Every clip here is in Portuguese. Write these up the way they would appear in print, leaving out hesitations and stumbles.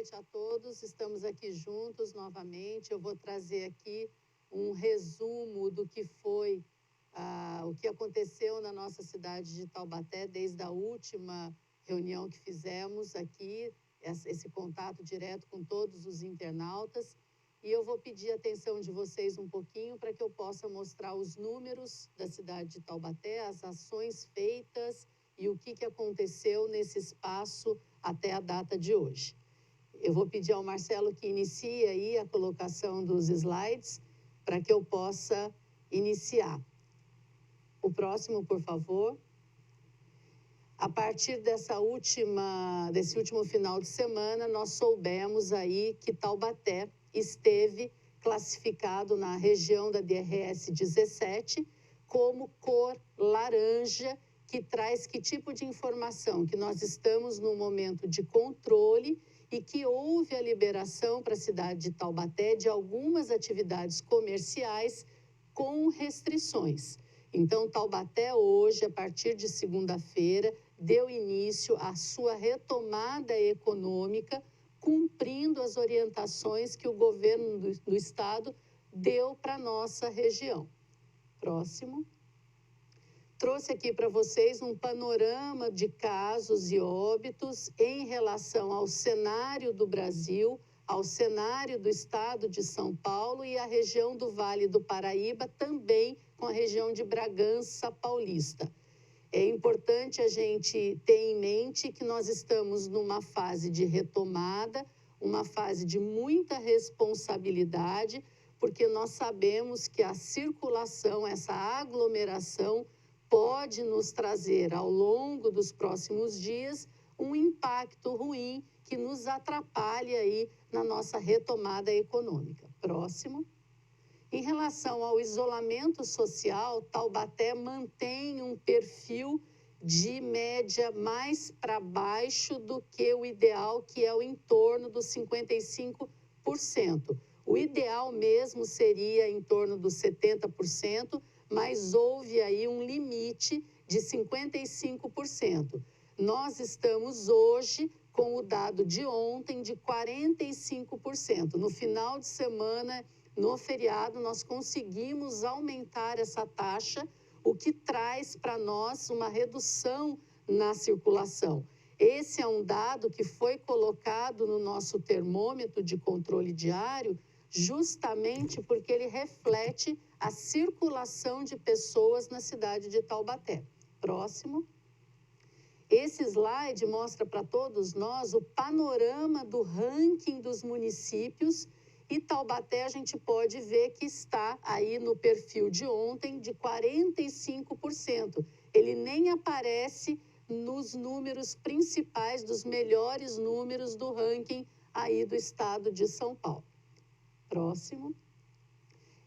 noite a todos. Estamos aqui juntos novamente. Eu vou trazer aqui um resumo do que foi o que aconteceu na nossa cidade de Taubaté desde a última reunião que fizemos aqui, esse contato direto com todos os internautas. E eu vou pedir a atenção de vocês um pouquinho para que eu possa mostrar os números da cidade de Taubaté, as ações feitas e o que aconteceu nesse espaço até a data de hoje. Eu vou pedir ao Marcelo que inicie aí a colocação dos slides para que eu possa iniciar. O próximo, por favor. A partir desse último final de semana, nós soubemos aí que Taubaté esteve classificado na região da DRS 17 como cor laranja, que traz que tipo de informação? Que nós estamos num momento de controle e que houve a liberação para a cidade de Taubaté de algumas atividades comerciais com restrições. Então, Taubaté hoje, a partir de segunda-feira, deu início à sua retomada econômica, cumprindo as orientações que o governo do estado deu para a nossa região. Próximo. Trouxe aqui para vocês um panorama de casos e óbitos em relação ao cenário do Brasil, ao cenário do estado de São Paulo e a região do Vale do Paraíba, também com a região de Bragança Paulista. É importante a gente ter em mente que nós estamos numa fase de retomada, uma fase de muita responsabilidade, porque nós sabemos que a circulação, essa aglomeração, pode nos trazer, ao longo dos próximos dias, um impacto ruim que nos atrapalhe aí na nossa retomada econômica. Próximo. Em relação ao isolamento social, Taubaté mantém um perfil de média mais para baixo do que o ideal, que é o entorno dos 55%. O ideal mesmo seria em torno dos 70%, mas houve aí um limite de 55%. Nós estamos hoje com o dado de ontem de 45%. No final de semana, no feriado, nós conseguimos aumentar essa taxa, o que traz para nós uma redução na circulação. Esse é um dado que foi colocado no nosso termômetro de controle diário, justamente porque ele reflete a circulação de pessoas na cidade de Taubaté. Próximo. Esse slide mostra para todos nós o panorama do ranking dos municípios, e Taubaté a gente pode ver que está aí no perfil de ontem de 45%. Ele nem aparece nos números principais, dos melhores números do ranking aí do estado de São Paulo. Próximo.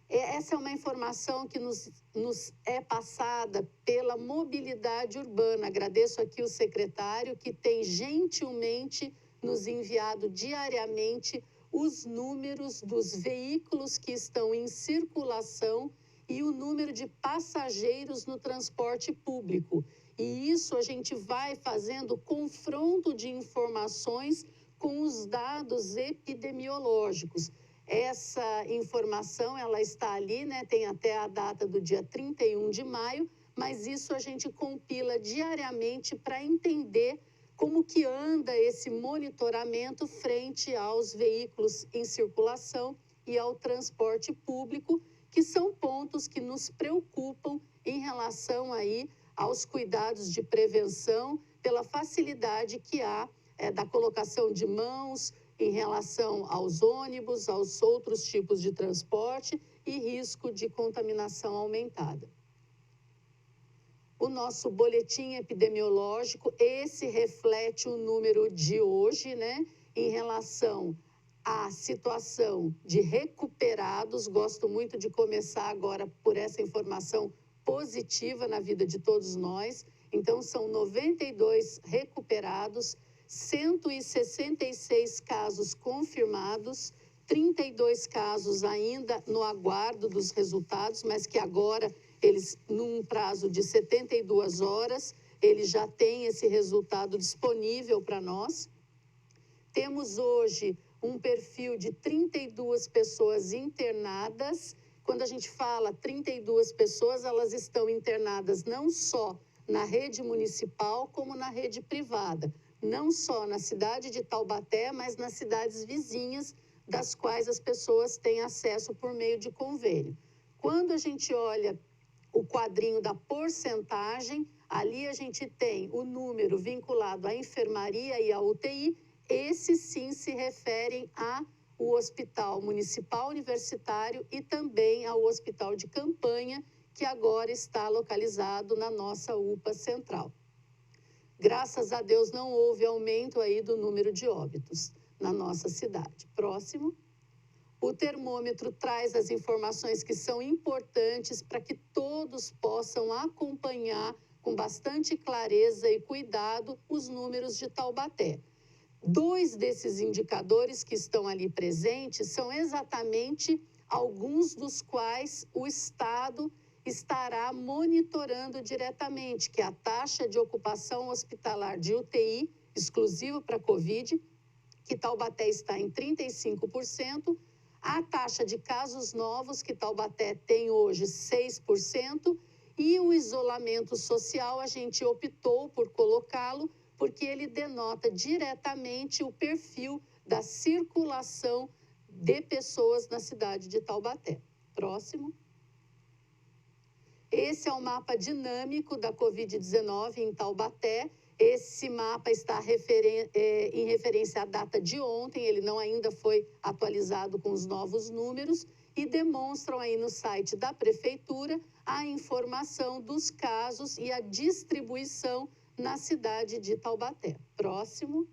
Essa é uma informação que nos é passada pela mobilidade urbana. Agradeço aqui o secretário que tem gentilmente nos enviado diariamente os números dos veículos que estão em circulação e o número de passageiros no transporte público. E isso a gente vai fazendo confronto de informações com os dados epidemiológicos. Essa informação, ela está ali, né? Tem até a data do dia 31 de maio, mas isso a gente compila diariamente para entender como que anda esse monitoramento frente aos veículos em circulação e ao transporte público, que são pontos que nos preocupam em relação aí aos cuidados de prevenção, pela facilidade que há da colocação de mãos em relação aos ônibus, aos outros tipos de transporte e risco de contaminação aumentada. O nosso boletim epidemiológico, esse reflete o número de hoje, né? Em relação à situação de recuperados. Gosto muito de começar agora por essa informação positiva na vida de todos nós. Então, são 92 recuperados, 166 casos confirmados, 32 casos ainda no aguardo dos resultados, mas que agora eles, num prazo de 72 horas, eles já têm esse resultado disponível para nós. Temos hoje um perfil de 32 pessoas internadas. Quando a gente fala 32 pessoas, elas estão internadas não só na rede municipal, como na rede privada. Não só na cidade de Taubaté, mas nas cidades vizinhas, das quais as pessoas têm acesso por meio de convênio. Quando a gente olha o quadrinho da porcentagem, ali a gente tem o número vinculado à enfermaria e à UTI. Esses sim se referem ao Hospital Municipal Universitário e também ao Hospital de Campanha, que agora está localizado na nossa UPA Central. Graças a Deus não houve aumento aí do número de óbitos na nossa cidade. Próximo. O termômetro traz as informações que são importantes para que todos possam acompanhar com bastante clareza e cuidado os números de Taubaté. 2 desses indicadores que estão ali presentes são exatamente alguns dos quais o Estado estará monitorando diretamente, que é a taxa de ocupação hospitalar de UTI, exclusivo para Covid, que Taubaté está em 35%, a taxa de casos novos, que Taubaté tem hoje 6%, e o isolamento social, a gente optou por colocá-lo, porque ele denota diretamente o perfil da circulação de pessoas na cidade de Taubaté. Próximo. Esse é o mapa dinâmico da Covid-19 em Taubaté. Esse mapa está em referência à data de ontem, ele não ainda foi atualizado com os novos números, e demonstram aí no site da Prefeitura a informação dos casos e a distribuição na cidade de Taubaté. Próximo.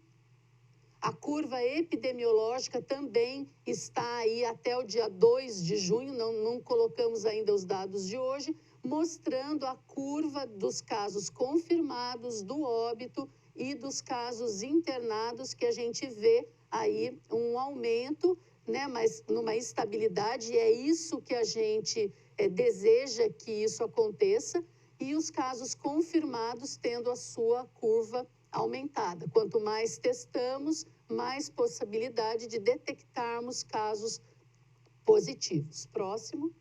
A curva epidemiológica também está aí até o dia 2 de junho, não colocamos ainda os dados de hoje, mostrando a curva dos casos confirmados, do óbito e dos casos internados, que a gente vê aí um aumento, né, mas numa estabilidade, e é isso que a gente deseja que isso aconteça, e os casos confirmados tendo a sua curva aumentada. Quanto mais testamos, mais possibilidade de detectarmos casos positivos. Próximo.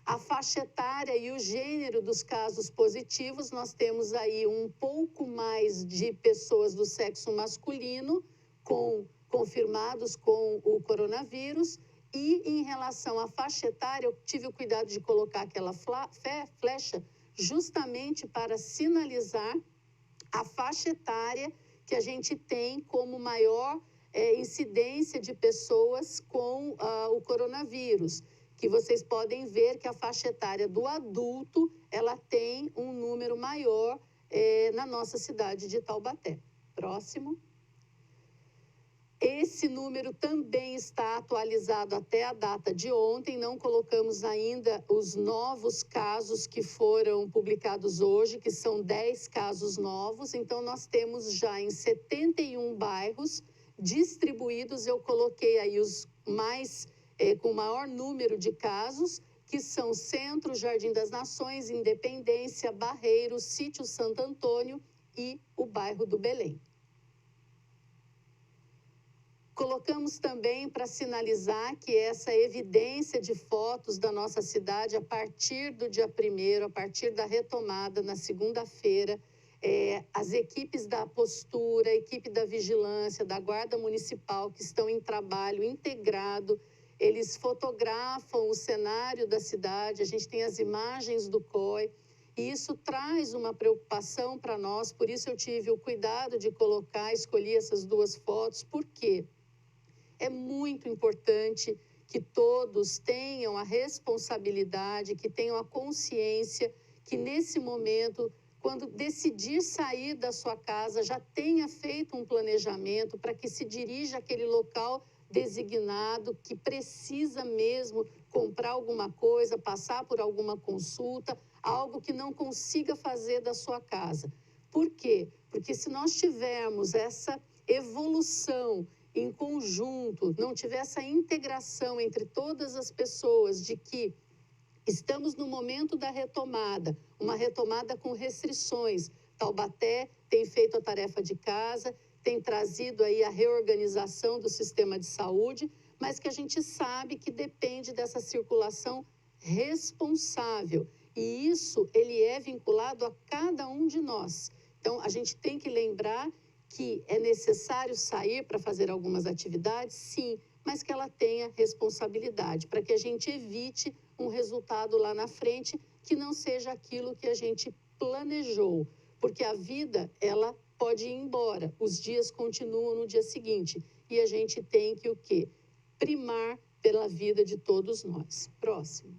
A faixa etária e o gênero dos casos positivos, nós temos aí um pouco mais de pessoas do sexo masculino confirmados com o coronavírus, e em relação à faixa etária, eu tive o cuidado de colocar aquela flecha justamente para sinalizar a faixa etária que a gente tem como maior incidência de pessoas com o coronavírus, que vocês podem ver que a faixa etária do adulto, ela tem um número maior na nossa cidade de Taubaté. Próximo. Esse número também está atualizado até a data de ontem, não colocamos ainda os novos casos que foram publicados hoje, que são 10 casos novos, então nós temos já em 71 bairros distribuídos, eu coloquei aí os mais, com maior número de casos, que são Centro, Jardim das Nações, Independência, Barreiro, Sítio Santo Antônio e o bairro do Belém. Colocamos também para sinalizar que essa evidência de fotos da nossa cidade, a partir do dia 1º, a partir da retomada na segunda-feira, as equipes da postura, a equipe da vigilância, da Guarda Municipal, que estão em trabalho integrado, eles fotografam o cenário da cidade, a gente tem as imagens do COI, e isso traz uma preocupação para nós, por isso eu tive o cuidado de escolhi essas 2 fotos, por quê? É muito importante que todos tenham a responsabilidade, que tenham a consciência, que nesse momento, quando decidir sair da sua casa, já tenha feito um planejamento para que se dirija àquele local designado, que precisa mesmo comprar alguma coisa, passar por alguma consulta, algo que não consiga fazer da sua casa. Por quê? Porque se nós tivermos essa evolução em conjunto, não tiver essa integração entre todas as pessoas de que estamos no momento da retomada, uma retomada com restrições, Taubaté tem feito a tarefa de casa, tem trazido aí a reorganização do sistema de saúde, mas que a gente sabe que depende dessa circulação responsável. E isso, ele é vinculado a cada um de nós. Então, a gente tem que lembrar que é necessário sair para fazer algumas atividades, sim, mas que ela tenha responsabilidade, para que a gente evite um resultado lá na frente que não seja aquilo que a gente planejou. Porque a vida, ela pode ir embora, os dias continuam no dia seguinte. E a gente tem que o quê? Primar pela vida de todos nós. Próximo.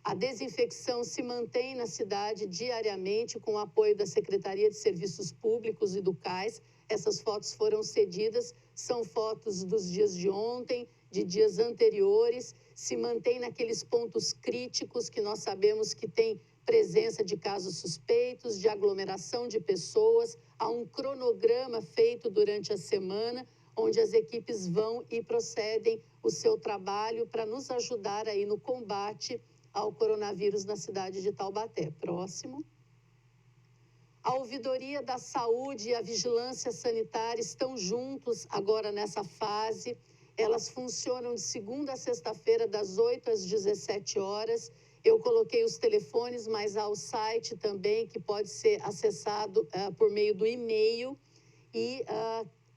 A desinfecção se mantém na cidade diariamente com o apoio da Secretaria de Serviços Públicos e do CAIS. Essas fotos foram cedidas, são fotos dos dias de ontem, de dias anteriores. Se mantém naqueles pontos críticos que nós sabemos que tem presença de casos suspeitos, de aglomeração de pessoas. Há um cronograma feito durante a semana, onde as equipes vão e procedem o seu trabalho para nos ajudar aí no combate ao coronavírus na cidade de Taubaté. Próximo. A ouvidoria da saúde e a vigilância sanitária estão juntos agora nessa fase. Elas funcionam de segunda a sexta-feira, das 8 às 17 horas. Eu coloquei os telefones, mas há o site também, que pode ser acessado por meio do e-mail. E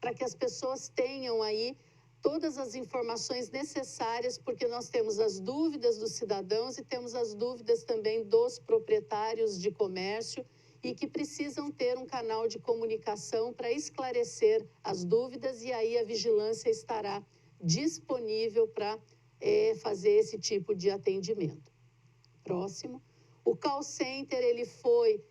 para que as pessoas tenham aí todas as informações necessárias, porque nós temos as dúvidas dos cidadãos e temos as dúvidas também dos proprietários de comércio e que precisam ter um canal de comunicação para esclarecer as dúvidas, e aí a vigilância estará disponível para fazer esse tipo de atendimento. Próximo. O call center, ele foi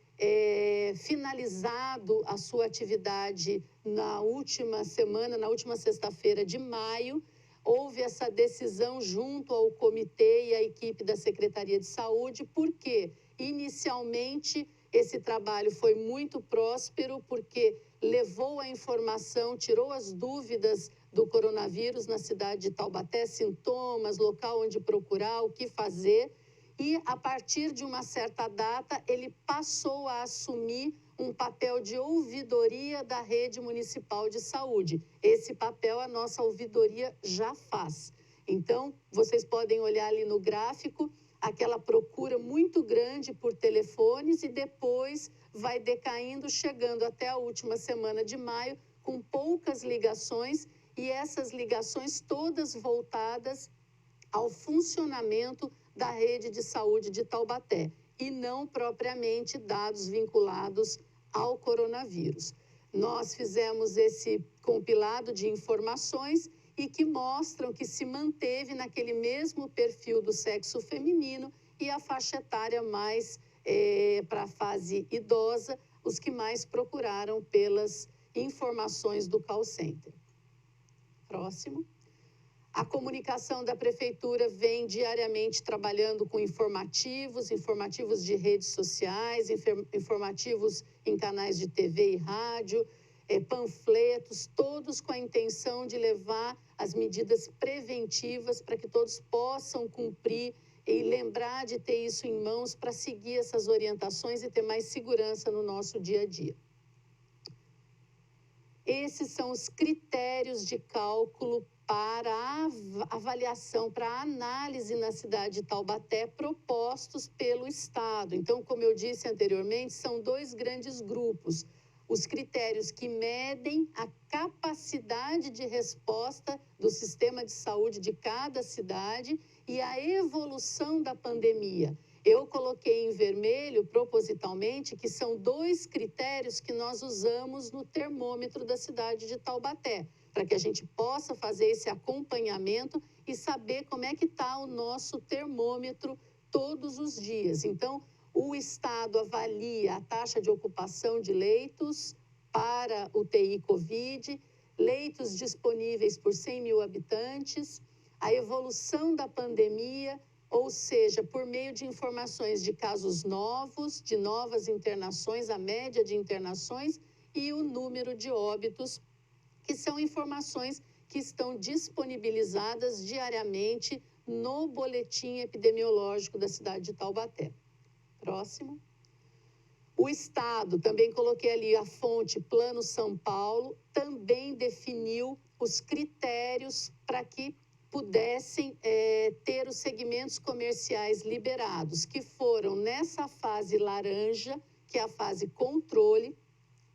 finalizado a sua atividade na última semana, na última sexta-feira de maio. Houve essa decisão junto ao comitê e à equipe da Secretaria de Saúde, porque inicialmente esse trabalho foi muito próspero, porque levou a informação, tirou as dúvidas do coronavírus na cidade de Taubaté, sintomas, local onde procurar, o que fazer. E, a partir de uma certa data, ele passou a assumir um papel de ouvidoria da rede municipal de saúde. Esse papel a nossa ouvidoria já faz. Então, vocês podem olhar ali no gráfico, aquela procura muito grande por telefones, e depois vai decaindo, chegando até a última semana de maio, com poucas ligações, e essas ligações todas voltadas ao funcionamento da rede de saúde de Taubaté, e não propriamente dados vinculados ao coronavírus. Nós fizemos esse compilado de informações e que mostram que se manteve naquele mesmo perfil do sexo feminino e a faixa etária mais para a fase idosa, os que mais procuraram pelas informações do call center. Próximo. A comunicação da prefeitura vem diariamente trabalhando com informativos de redes sociais, informativos em canais de TV e rádio, panfletos, todos com a intenção de levar as medidas preventivas para que todos possam cumprir e lembrar de ter isso em mãos para seguir essas orientações e ter mais segurança no nosso dia a dia. Esses são os critérios de cálculo para a avaliação, para a análise na cidade de Taubaté, propostos pelo Estado. Então, como eu disse anteriormente, são dois grandes grupos. Os critérios que medem a capacidade de resposta do sistema de saúde de cada cidade e a evolução da pandemia. Eu coloquei em vermelho, propositalmente, que são dois critérios que nós usamos no termômetro da cidade de Taubaté, para que a gente possa fazer esse acompanhamento e saber como é que está o nosso termômetro todos os dias. Então, o Estado avalia a taxa de ocupação de leitos para UTI Covid, leitos disponíveis por 100 mil habitantes, a evolução da pandemia, ou seja, por meio de informações de casos novos, de novas internações, a média de internações e o número de óbitos, que são informações que estão disponibilizadas diariamente no boletim epidemiológico da cidade de Taubaté. Próximo. O Estado, também coloquei ali a fonte Plano São Paulo, também definiu os critérios para que pudessem ter os segmentos comerciais liberados, que foram nessa fase laranja, que é a fase controle,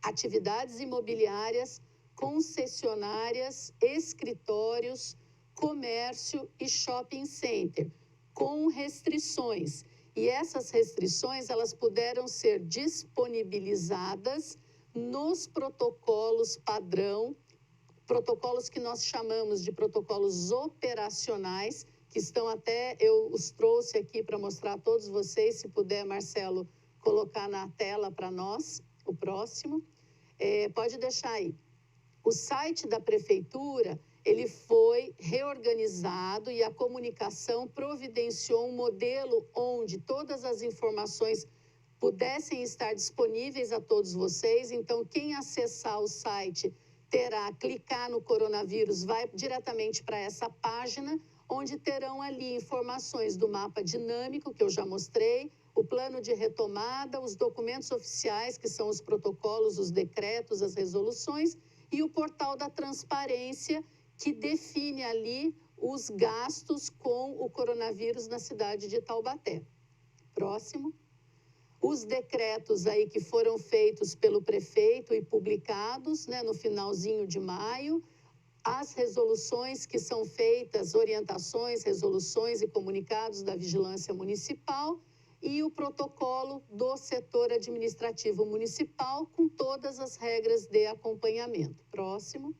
atividades imobiliárias, concessionárias, escritórios, comércio e shopping center, com restrições. E essas restrições, elas puderam ser disponibilizadas nos protocolos padrão, protocolos que nós chamamos de protocolos operacionais, que estão até, eu os trouxe aqui para mostrar a todos vocês, se puder, Marcelo, colocar na tela para nós, o próximo. Pode deixar aí. O site da prefeitura, ele foi reorganizado e a comunicação providenciou um modelo onde todas as informações pudessem estar disponíveis a todos vocês. Então, quem acessar o site terá, clicar no coronavírus, vai diretamente para essa página, onde terão ali informações do mapa dinâmico, que eu já mostrei, o plano de retomada, os documentos oficiais, que são os protocolos, os decretos, as resoluções, e o portal da transparência, que define ali os gastos com o coronavírus na cidade de Taubaté. Próximo. Os decretos aí que foram feitos pelo prefeito e publicados, né, no finalzinho de maio, as resoluções que são feitas, orientações, resoluções e comunicados da Vigilância Municipal e o protocolo do setor administrativo municipal com todas as regras de acompanhamento. Próximo.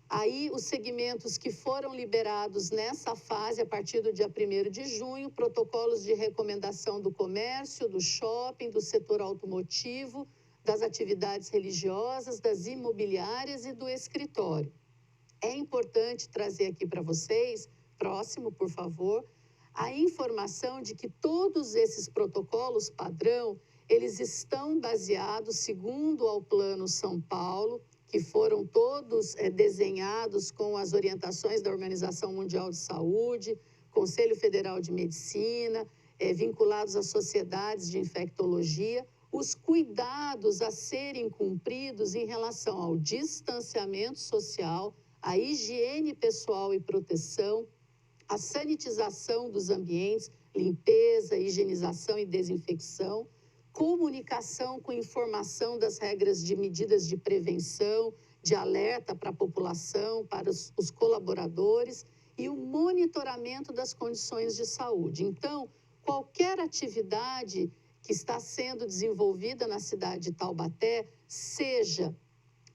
Aí, os segmentos que foram liberados nessa fase, a partir do dia 1º de junho, protocolos de recomendação do comércio, do shopping, do setor automotivo, das atividades religiosas, das imobiliárias e do escritório. É importante trazer aqui para vocês, próximo, por favor, a informação de que todos esses protocolos padrão, eles estão baseados, segundo ao Plano São Paulo, que foram todos desenhados com as orientações da Organização Mundial de Saúde, Conselho Federal de Medicina, vinculados às sociedades de infectologia, os cuidados a serem cumpridos em relação ao distanciamento social, à higiene pessoal e proteção, a sanitização dos ambientes, limpeza, higienização e desinfecção, comunicação com informação das regras de medidas de prevenção, de alerta para a população, para os colaboradores e o monitoramento das condições de saúde. Então, qualquer atividade que está sendo desenvolvida na cidade de Taubaté, seja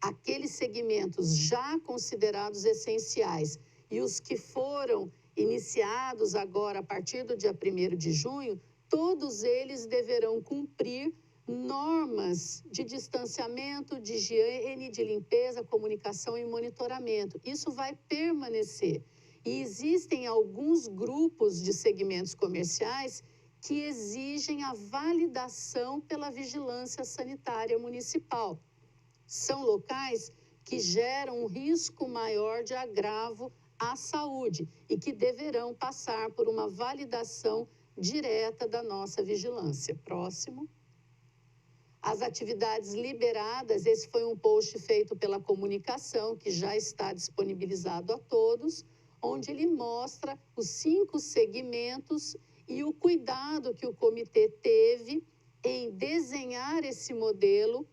aqueles segmentos já considerados essenciais e os que foram iniciados agora a partir do dia 1º de junho, todos eles deverão cumprir normas de distanciamento, de higiene, de limpeza, comunicação e monitoramento. Isso vai permanecer. E existem alguns grupos de segmentos comerciais que exigem a validação pela vigilância sanitária municipal. São locais que geram um risco maior de agravo à saúde e que deverão passar por uma validação direta da nossa vigilância. Próximo. As atividades liberadas, esse foi um post feito pela comunicação, que já está disponibilizado a todos, onde ele mostra os 5 segmentos e o cuidado que o comitê teve em desenhar esse modelo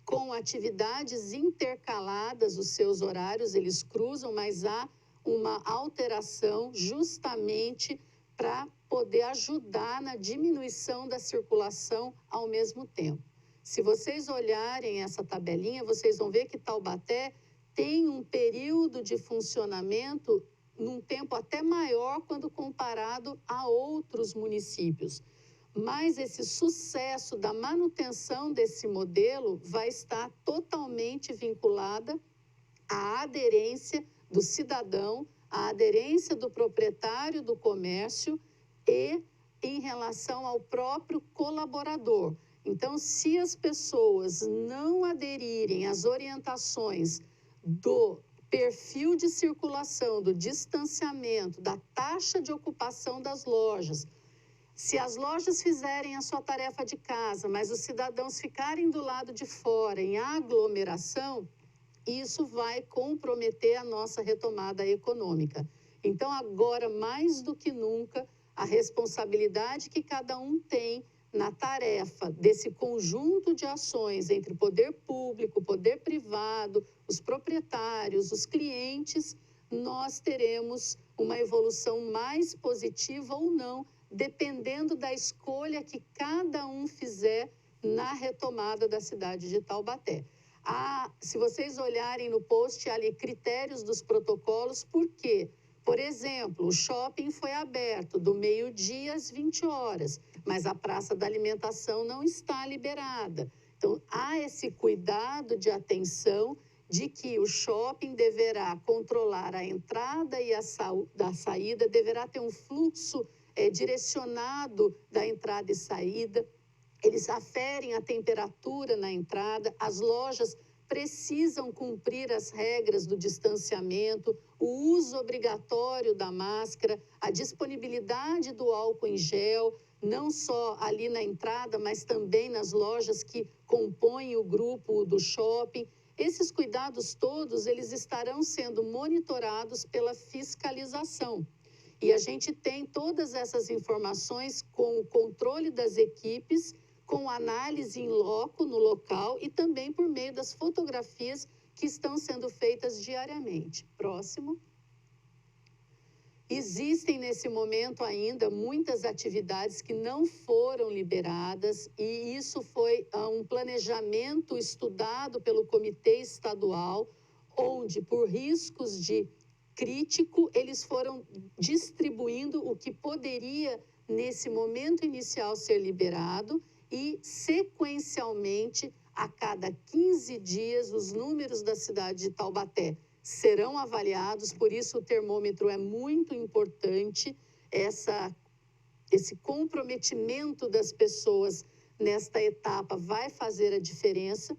com atividades intercaladas, os seus horários, eles cruzam, mas há uma alteração justamente para poder ajudar na diminuição da circulação ao mesmo tempo. Se vocês olharem essa tabelinha, vocês vão ver que Taubaté tem um período de funcionamento num tempo até maior quando comparado a outros municípios. Mas esse sucesso da manutenção desse modelo vai estar totalmente vinculada à aderência do cidadão, à aderência do proprietário do comércio e em relação ao próprio colaborador. Então, se as pessoas não aderirem às orientações do perfil de circulação, do distanciamento, da taxa de ocupação das lojas, Se as lojas fizerem a sua tarefa de casa, mas os cidadãos ficarem do lado de fora em aglomeração, isso vai comprometer a nossa retomada econômica. Então, agora, mais do que nunca, a responsabilidade que cada um tem na tarefa desse conjunto de ações entre poder público, poder privado, os proprietários, os clientes, nós teremos uma evolução mais positiva ou não, dependendo da escolha que cada um fizer na retomada da cidade de Taubaté. Se vocês olharem no post, há ali critérios dos protocolos, por quê? Por exemplo, o shopping foi aberto do meio-dia às 20 horas, mas a praça da alimentação não está liberada. Então, há esse cuidado de atenção de que o shopping deverá controlar a entrada e a saída, deverá ter um fluxo direcionado da entrada e saída. Eles aferem a temperatura na entrada, as lojas precisam cumprir as regras do distanciamento, o uso obrigatório da máscara, a disponibilidade do álcool em gel, não só ali na entrada, mas também nas lojas que compõem o grupo do shopping. Esses cuidados todos, eles estarão sendo monitorados pela fiscalização. E a gente tem todas essas informações com o controle das equipes, com análise em loco, no local, e também por meio das fotografias que estão sendo feitas diariamente. Próximo. Existem, nesse momento ainda, muitas atividades que não foram liberadas, e isso foi um planejamento estudado pelo Comitê Estadual, onde, por riscos de crítico, eles foram distribuindo o que poderia, nesse momento inicial, ser liberado, e, sequencialmente, a cada 15 dias, os números da cidade de Taubaté serão avaliados, por isso o termômetro é muito importante, esse comprometimento das pessoas nesta etapa vai fazer a diferença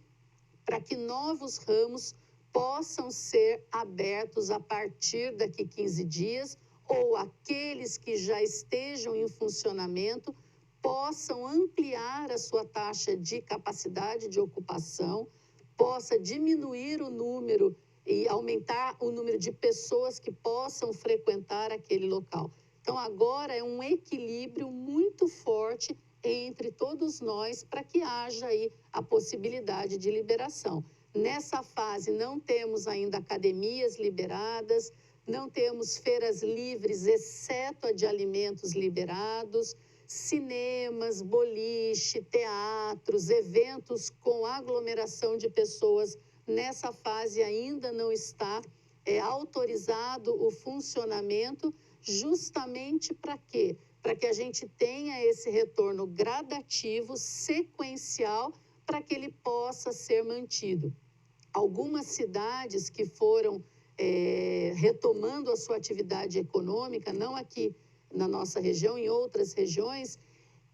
para que novos ramos possam ser abertos a partir daqui 15 dias, ou aqueles que já estejam em funcionamento possam ampliar a sua taxa de capacidade de ocupação, possa diminuir o número e aumentar o número de pessoas que possam frequentar aquele local. Então, agora é um equilíbrio muito forte entre todos nós para que haja aí a possibilidade de liberação. Nessa fase, não temos ainda academias liberadas, não temos feiras livres, exceto a de alimentos liberados, cinemas, boliche, teatros, eventos com aglomeração de pessoas. Nessa fase ainda não está autorizado o funcionamento, justamente para quê? Para que a gente tenha esse retorno gradativo, sequencial, para que ele possa ser mantido. Algumas cidades que foram retomando a sua atividade econômica, não aqui na nossa região, em outras regiões,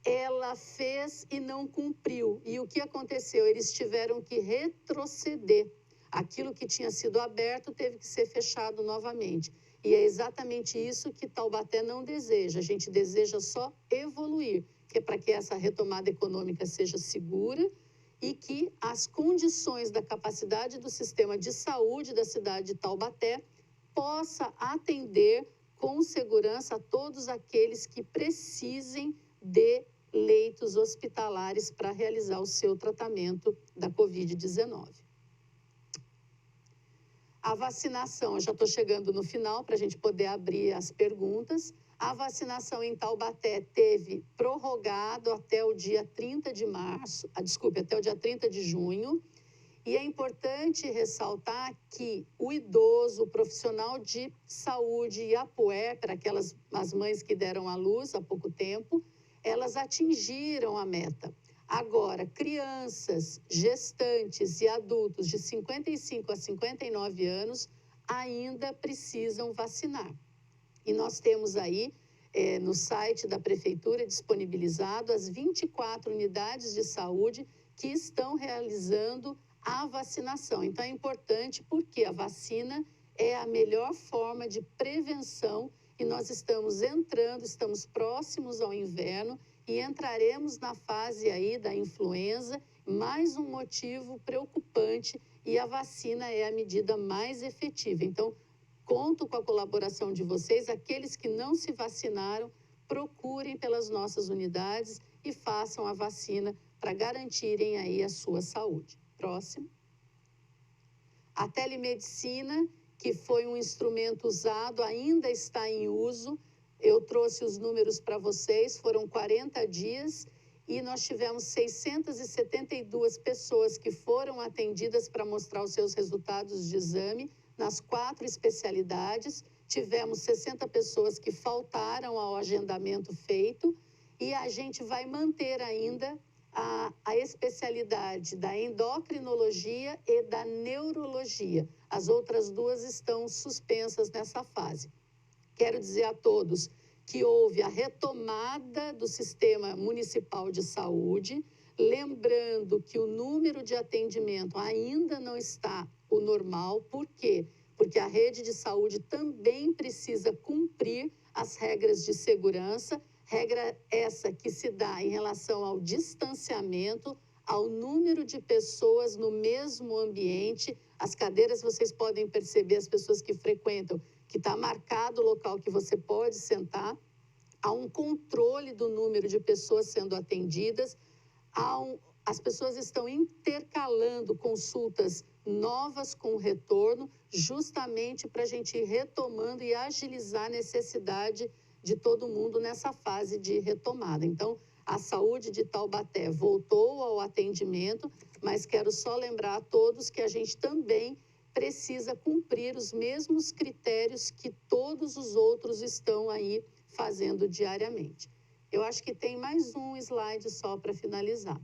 ela fez e não cumpriu. E o que aconteceu? Eles tiveram que retroceder. Aquilo que tinha sido aberto teve que ser fechado novamente. E é exatamente isso que Taubaté não deseja. A gente deseja só evoluir, que é para que essa retomada econômica seja segura e que as condições da capacidade do sistema de saúde da cidade de Taubaté possa atender com segurança a todos aqueles que precisem de leitos hospitalares para realizar o seu tratamento da Covid-19. A vacinação, eu já estou chegando no final para a gente poder abrir as perguntas. A vacinação em Taubaté teve prorrogado até o dia 30 de março, até o dia 30 de junho. E é importante ressaltar que o idoso, o profissional de saúde e a puérpera, as mães que deram à luz há pouco tempo, elas atingiram a meta. Agora, crianças, gestantes e adultos de 55 a 59 anos ainda precisam vacinar. E nós temos aí, no site da Prefeitura, disponibilizado as 24 unidades de saúde que estão realizando a vacinação. Então, é importante porque a vacina é a melhor forma de prevenção e nós estamos próximos ao inverno e entraremos na fase aí da influenza, mais um motivo preocupante, e a vacina é a medida mais efetiva. Então, conto com a colaboração de vocês. Aqueles que não se vacinaram, procurem pelas nossas unidades e façam a vacina para garantirem aí a sua saúde. Próximo. A telemedicina, que foi um instrumento usado, ainda está em uso. Eu trouxe os números para vocês, foram 40 dias e nós tivemos 672 pessoas que foram atendidas para mostrar os seus resultados de exame nas 4 especialidades. Tivemos 60 pessoas que faltaram ao agendamento feito e a gente vai manter ainda a especialidade da endocrinologia e da neurologia. As outras 2 estão suspensas nessa fase. Quero dizer a todos que houve a retomada do Sistema Municipal de Saúde, lembrando que o número de atendimento ainda não está o normal. Por quê? Porque a rede de saúde também precisa cumprir as regras de segurança, regra essa que se dá em relação ao distanciamento, ao número de pessoas no mesmo ambiente. As cadeiras, vocês podem perceber, as pessoas que frequentam, que está marcado o local que você pode sentar. Há um controle do número de pessoas sendo atendidas. As pessoas estão intercalando consultas novas com retorno, justamente para a gente ir retomando e agilizar a necessidade de todo mundo nessa fase de retomada. Então, a saúde de Taubaté voltou ao atendimento, mas quero só lembrar a todos que a gente também precisa cumprir os mesmos critérios que todos os outros estão aí fazendo diariamente. Eu acho que tem mais um slide só para finalizar.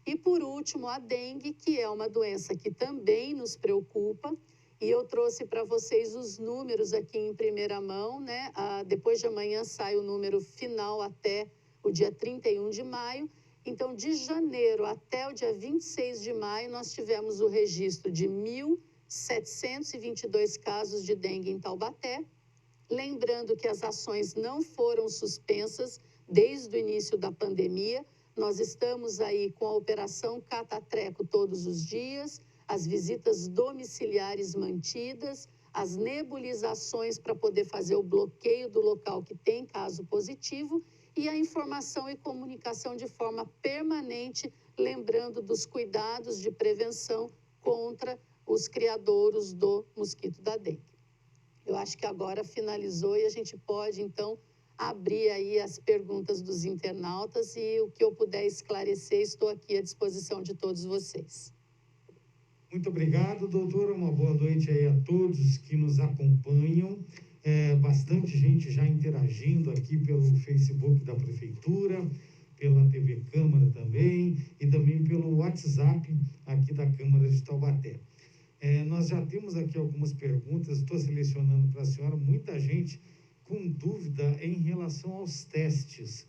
E, por último, a dengue, que é uma doença que também nos preocupa, e eu trouxe para vocês os números aqui em primeira mão, né? Depois de amanhã sai o número final até o dia 31 de maio. Então, de janeiro até o dia 26 de maio, nós tivemos o registro de 1.722 casos de dengue em Taubaté. Lembrando que as ações não foram suspensas desde o início da pandemia. Nós estamos aí com a operação Catatreco todos os dias, as visitas domiciliares mantidas, as nebulizações para poder fazer o bloqueio do local que tem caso positivo e a informação e comunicação de forma permanente, lembrando dos cuidados de prevenção contra os criadouros do mosquito da dengue. Eu acho que agora finalizou e a gente pode, então, abrir aí as perguntas dos internautas e o que eu puder esclarecer, estou aqui à disposição de todos vocês. Muito obrigado, doutora. Uma boa noite aí a todos que nos acompanham. Bastante gente já interagindo aqui pelo Facebook da Prefeitura, pela TV Câmara também e também pelo WhatsApp aqui da Câmara de Taubaté. Nós já temos aqui algumas perguntas, estou selecionando para a senhora, muita gente com dúvida em relação aos testes.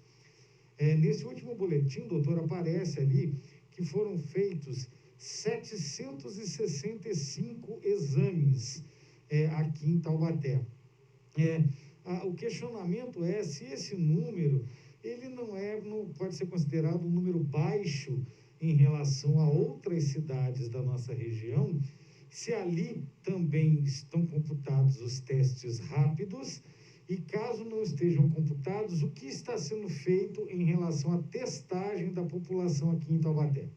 Nesse último boletim, doutor, aparece ali que foram feitos 765 exames aqui em Taubaté. O questionamento é se esse número, ele não pode ser considerado um número baixo em relação a outras cidades da nossa região, se ali também estão computados os testes rápidos e, caso não estejam computados, o que está sendo feito em relação à testagem da população aqui em Taubaté?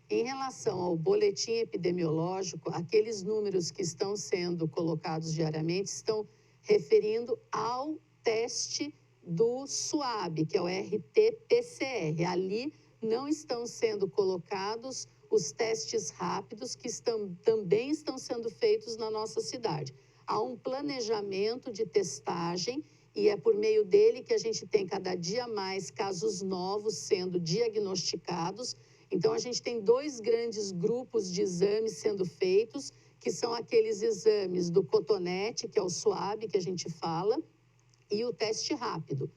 Em relação ao boletim epidemiológico, aqueles números que estão sendo colocados diariamente estão referindo ao teste do SUAB, que é o RT-PCR. Ali não estão sendo colocados os testes rápidos que também estão sendo feitos na nossa cidade. Há um planejamento de testagem e é por meio dele que a gente tem cada dia mais casos novos sendo diagnosticados. Então, a gente tem 2 grandes grupos de exames sendo feitos, que são aqueles exames do cotonete, que é o SUAB, que a gente fala, e o teste rápido.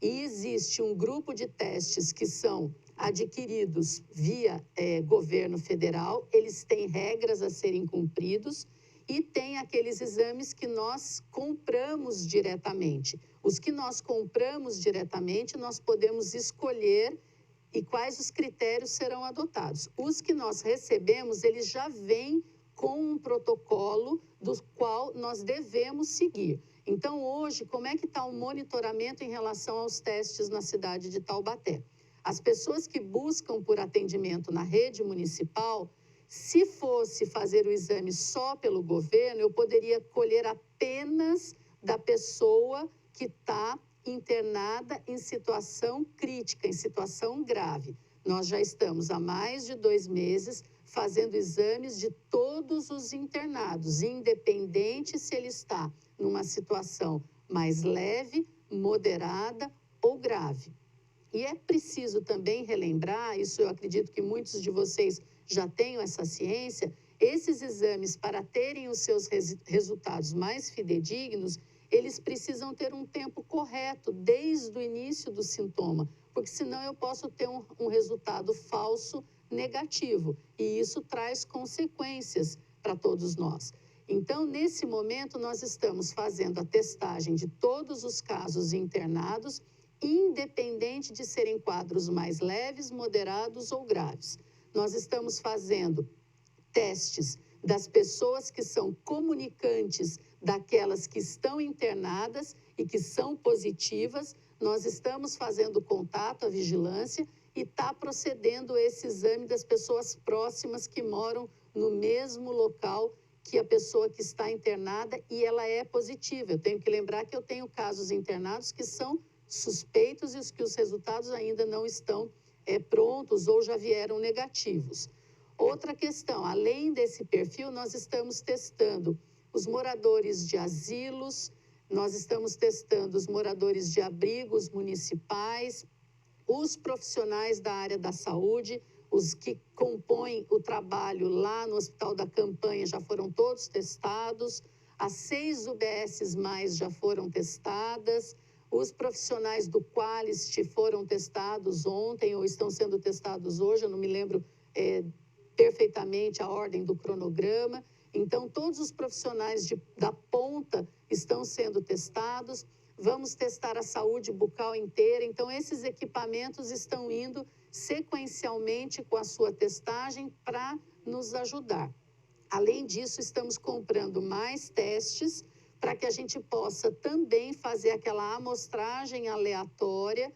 E existe um grupo de testes que são adquiridos via governo federal, eles têm regras a serem cumpridos, e tem aqueles exames que nós compramos diretamente. Os que nós compramos diretamente, nós podemos escolher e quais os critérios serão adotados. Os que nós recebemos, eles já vêm com um protocolo do qual nós devemos seguir. Então, hoje, como é que está o monitoramento em relação aos testes na cidade de Taubaté? As pessoas que buscam por atendimento na rede municipal, se fosse fazer o exame só pelo governo, eu poderia colher apenas da pessoa que está internada em situação crítica, em situação grave. Nós já estamos há mais de 2 meses fazendo exames de todos os internados, independente se ele está numa situação mais leve, moderada ou grave. E é preciso também relembrar, isso eu acredito que muitos de vocês já tenham essa ciência, esses exames, para terem os seus resultados mais fidedignos, eles precisam ter um tempo correto, desde o início do sintoma, porque senão eu posso ter um resultado falso negativo, e isso traz consequências para todos nós. Então, nesse momento, nós estamos fazendo a testagem de todos os casos internados, independente de serem quadros mais leves, moderados ou graves. Nós estamos fazendo testes das pessoas que são comunicantes daquelas que estão internadas e que são positivas. Nós estamos fazendo contato, a vigilância, e está procedendo esse exame das pessoas próximas que moram no mesmo local que a pessoa que está internada e ela é positiva. Eu tenho que lembrar que eu tenho casos internados que são suspeitos e que os resultados ainda não estão prontos ou já vieram negativos. Outra questão, além desse perfil, nós estamos testando os moradores de asilos, nós estamos testando os moradores de abrigos municipais, os profissionais da área da saúde, os que compõem o trabalho lá no Hospital da Campanha já foram todos testados, as 6 UBSs mais já foram testadas, os profissionais do Qualist foram testados ontem ou estão sendo testados hoje, eu não me lembro perfeitamente a ordem do cronograma. Então, todos os profissionais da ponta estão sendo testados. Vamos testar a saúde bucal inteira. Então, esses equipamentos estão indo sequencialmente com a sua testagem para nos ajudar. Além disso, estamos comprando mais testes para que a gente possa também fazer aquela amostragem aleatória,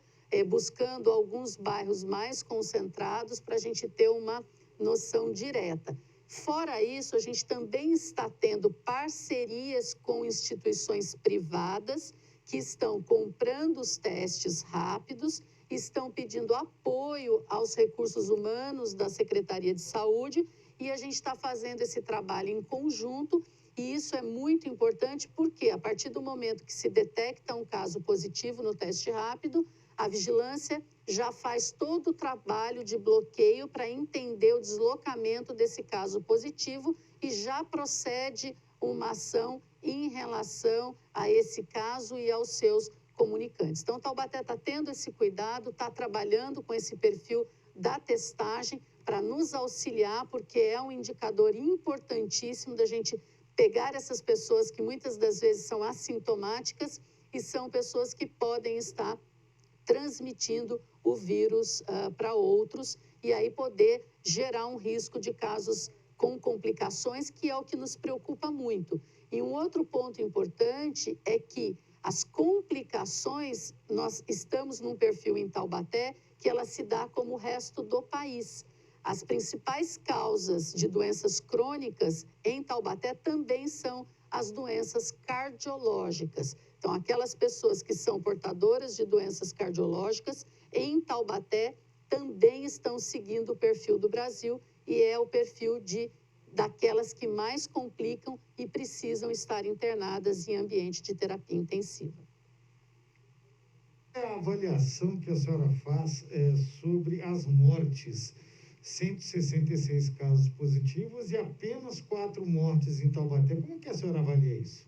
buscando alguns bairros mais concentrados para a gente ter uma noção direta. Fora isso, a gente também está tendo parcerias com instituições privadas que estão comprando os testes rápidos, estão pedindo apoio aos recursos humanos da Secretaria de Saúde e a gente está fazendo esse trabalho em conjunto e isso é muito importante porque a partir do momento que se detecta um caso positivo no teste rápido, a vigilância já faz todo o trabalho de bloqueio para entender o deslocamento desse caso positivo e já procede uma ação em relação a esse caso e aos seus comunicantes. Então, Taubaté está tendo esse cuidado, está trabalhando com esse perfil da testagem para nos auxiliar, porque é um indicador importantíssimo da gente pegar essas pessoas que muitas das vezes são assintomáticas e são pessoas que podem estar transmitindo o vírus para outros e aí poder gerar um risco de casos com complicações, que é o que nos preocupa muito. E um outro ponto importante é que as complicações, nós estamos num perfil em Taubaté que ela se dá como o resto do país. As principais causas de doenças crônicas em Taubaté também são as doenças cardiológicas. Então, aquelas pessoas que são portadoras de doenças cardiológicas, em Taubaté, também estão seguindo o perfil do Brasil e é o perfil daquelas que mais complicam e precisam estar internadas em ambiente de terapia intensiva. A avaliação que a senhora faz sobre as mortes, 166 casos positivos e apenas 4 mortes em Taubaté. Como que a senhora avalia isso?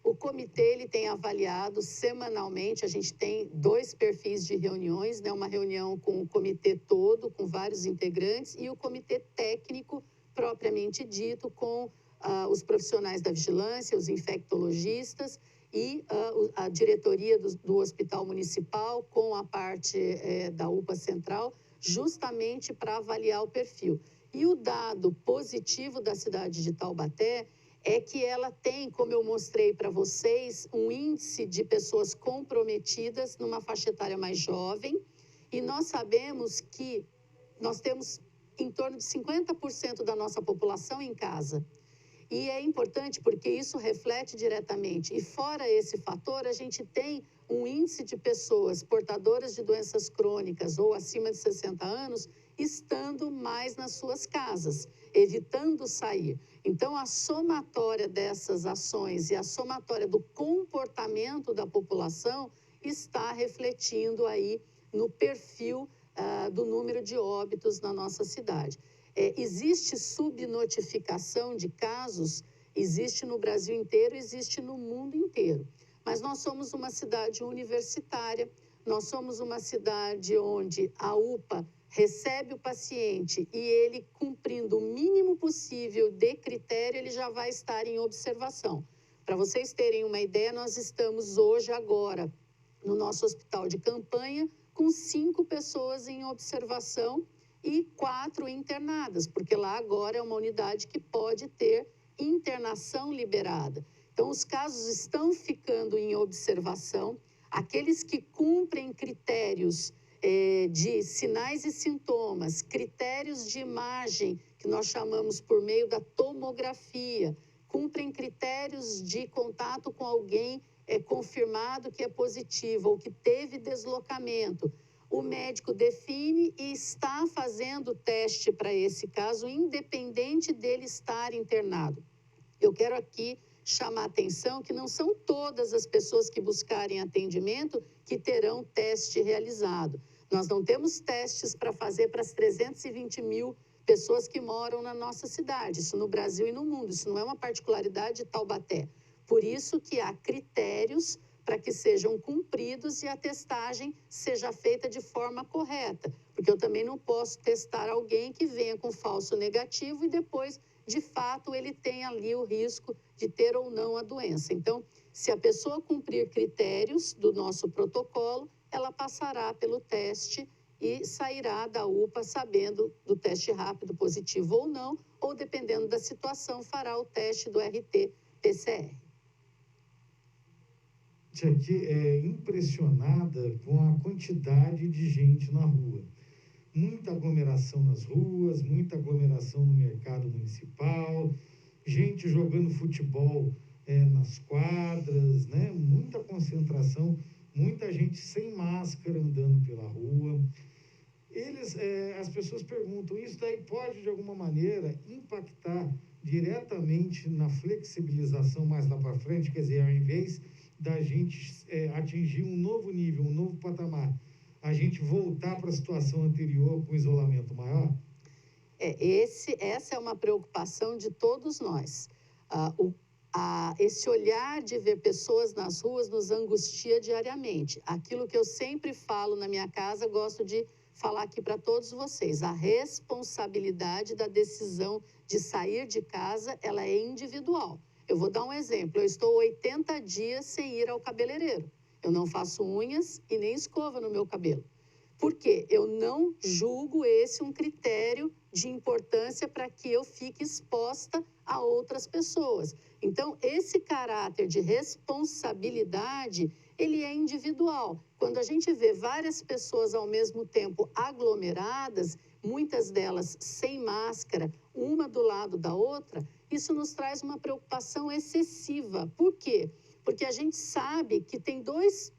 O comitê ele tem avaliado semanalmente, a gente tem 2 perfis de reuniões, né? Uma reunião com o comitê todo, com vários integrantes, e o comitê técnico, propriamente dito, com os profissionais da vigilância, os infectologistas e a diretoria do Hospital Municipal com a parte da UPA Central, justamente para avaliar o perfil. E o dado positivo da cidade de Taubaté é que ela tem, como eu mostrei para vocês, um índice de pessoas comprometidas numa faixa etária mais jovem, e nós sabemos que nós temos em torno de 50% da nossa população em casa. E é importante porque isso reflete diretamente. E fora esse fator, a gente tem um índice de pessoas portadoras de doenças crônicas ou acima de 60 anos estando mais nas suas casas, evitando sair. Então, a somatória dessas ações e a somatória do comportamento da população está refletindo aí no perfil do número de óbitos na nossa cidade. Existe subnotificação de casos, existe no Brasil inteiro, existe no mundo inteiro. Mas nós somos uma cidade universitária, nós somos uma cidade onde a UPA recebe o paciente e ele, cumprindo o mínimo possível de critério, ele já vai estar em observação. Para vocês terem uma ideia, nós estamos hoje, agora, no nosso hospital de campanha, com 5 pessoas em observação e 4 internadas, porque lá agora é uma unidade que pode ter internação liberada. Então, os casos estão ficando em observação. Aqueles que cumprem critérios de sinais e sintomas, critérios de imagem, que nós chamamos por meio da tomografia, cumprem critérios de contato com alguém confirmado que é positivo ou que teve deslocamento, o médico define e está fazendo o teste para esse caso, independente dele estar internado. Eu quero aqui chamar a atenção que não são todas as pessoas que buscarem atendimento que terão teste realizado. Nós não temos testes para fazer para as 320 mil pessoas que moram na nossa cidade, isso no Brasil e no mundo, isso não é uma particularidade de Taubaté. Por isso que há critérios para que sejam cumpridos e a testagem seja feita de forma correta, porque eu também não posso testar alguém que venha com falso negativo e depois, de fato, ele tem ali o risco de ter ou não a doença. Então, se a pessoa cumprir critérios do nosso protocolo, ela passará pelo teste e sairá da UPA sabendo do teste rápido, positivo ou não, ou dependendo da situação, fará o teste do RT-PCR. Aqui é impressionada com a quantidade de gente na rua. Muita aglomeração nas ruas, muita aglomeração no mercado municipal, gente jogando futebol nas quadras, né? Muita concentração, muita gente sem máscara andando pela rua. As pessoas perguntam, isso daí pode de alguma maneira impactar diretamente na flexibilização mais lá para frente, quer dizer, ao invés da gente atingir um novo nível, um novo patamar, a gente voltar para a situação anterior com isolamento maior? Essa é uma preocupação de todos nós. Esse olhar de ver pessoas nas ruas nos angustia diariamente. Aquilo que eu sempre falo na minha casa, gosto de falar aqui para todos vocês. A responsabilidade da decisão de sair de casa, ela é individual. Eu vou dar um exemplo. Eu estou 80 dias sem ir ao cabeleireiro. Eu não faço unhas e nem escova no meu cabelo. Por quê? Eu não julgo esse um critério de importância para que eu fique exposta a outras pessoas. Então, esse caráter de responsabilidade, ele é individual. Quando a gente vê várias pessoas ao mesmo tempo aglomeradas, muitas delas sem máscara, uma do lado da outra, isso nos traz uma preocupação excessiva. Por quê? Porque a gente sabe que tem 2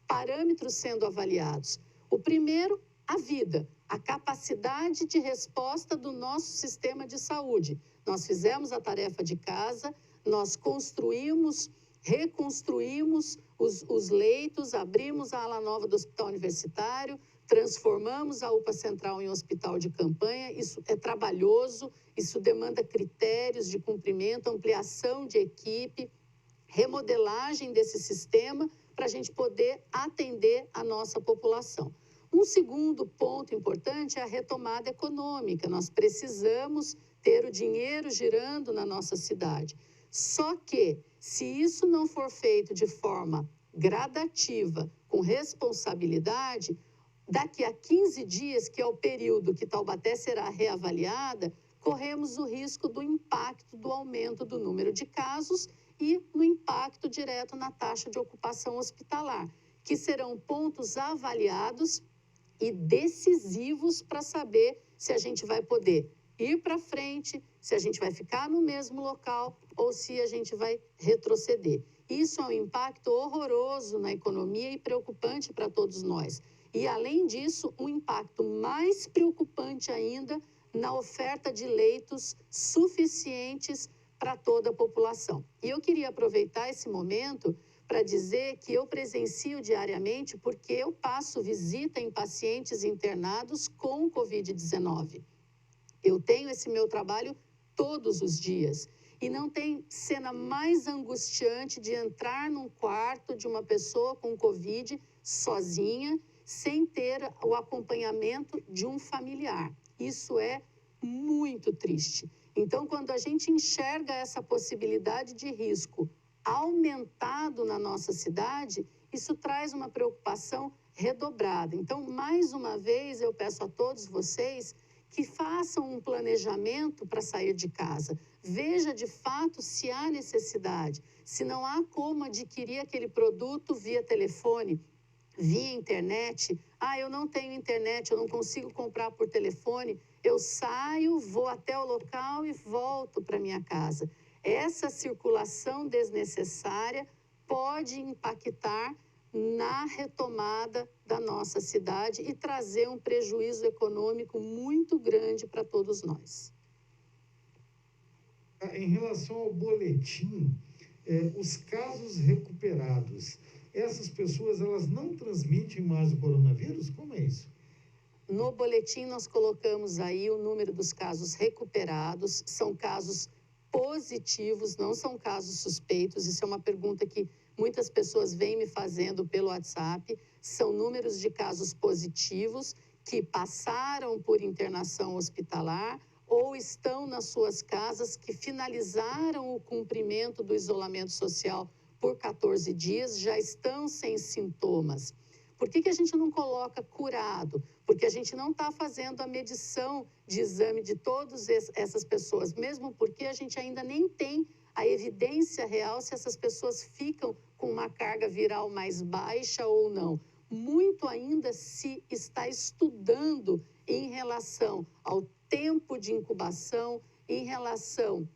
parâmetros sendo avaliados. O primeiro, a vida, a capacidade de resposta do nosso sistema de saúde. Nós fizemos a tarefa de casa, nós construímos, reconstruímos os leitos, abrimos a ala nova do Hospital Universitário, transformamos a UPA Central em hospital de campanha. Isso é trabalhoso, isso demanda critérios de cumprimento, ampliação de equipe, remodelagem desse sistema para a gente poder atender a nossa população. Um segundo ponto importante é a retomada econômica. Nós precisamos ter o dinheiro girando na nossa cidade. Só que, se isso não for feito de forma gradativa, com responsabilidade, daqui a 15 dias, que é o período que Taubaté será reavaliada, corremos o risco do impacto do aumento do número de casos e no impacto direto na taxa de ocupação hospitalar, que serão pontos avaliados e decisivos para saber se a gente vai poder ir para frente, se a gente vai ficar no mesmo local ou se a gente vai retroceder. Isso é um impacto horroroso na economia e preocupante para todos nós. E, além disso, um impacto mais preocupante ainda na oferta de leitos suficientes para toda a população. E eu queria aproveitar esse momento para dizer que eu presencio diariamente porque eu passo visita em pacientes internados com Covid-19. Eu tenho esse meu trabalho todos os dias. E não tem cena mais angustiante de entrar num quarto de uma pessoa com Covid sozinha, sem ter o acompanhamento de um familiar. Isso é muito triste. Então, quando a gente enxerga essa possibilidade de risco aumentado na nossa cidade, isso traz uma preocupação redobrada. Então, mais uma vez, eu peço a todos vocês que façam um planejamento para sair de casa. Veja de fato se há necessidade, se não há como adquirir aquele produto via telefone, via internet. Eu não tenho internet, eu não consigo comprar por telefone. Eu saio, vou até o local e volto para minha casa. Essa circulação desnecessária pode impactar na retomada da nossa cidade e trazer um prejuízo econômico muito grande para todos nós. Em relação ao boletim, os casos recuperados, essas pessoas elas não transmitem mais o coronavírus? Como é isso? No boletim nós colocamos aí o número dos casos recuperados, são casos positivos, não são casos suspeitos. Isso é uma pergunta que muitas pessoas vêm me fazendo pelo WhatsApp. São números de casos positivos que passaram por internação hospitalar ou estão nas suas casas, que finalizaram o cumprimento do isolamento social por 14 dias, já estão sem sintomas. Por que a gente não coloca curado? Porque a gente não está fazendo a medição de exame de todas essas pessoas, mesmo porque a gente ainda nem tem a evidência real se essas pessoas ficam com uma carga viral mais baixa ou não. Muito ainda se está estudando em relação ao tempo de incubação, em relação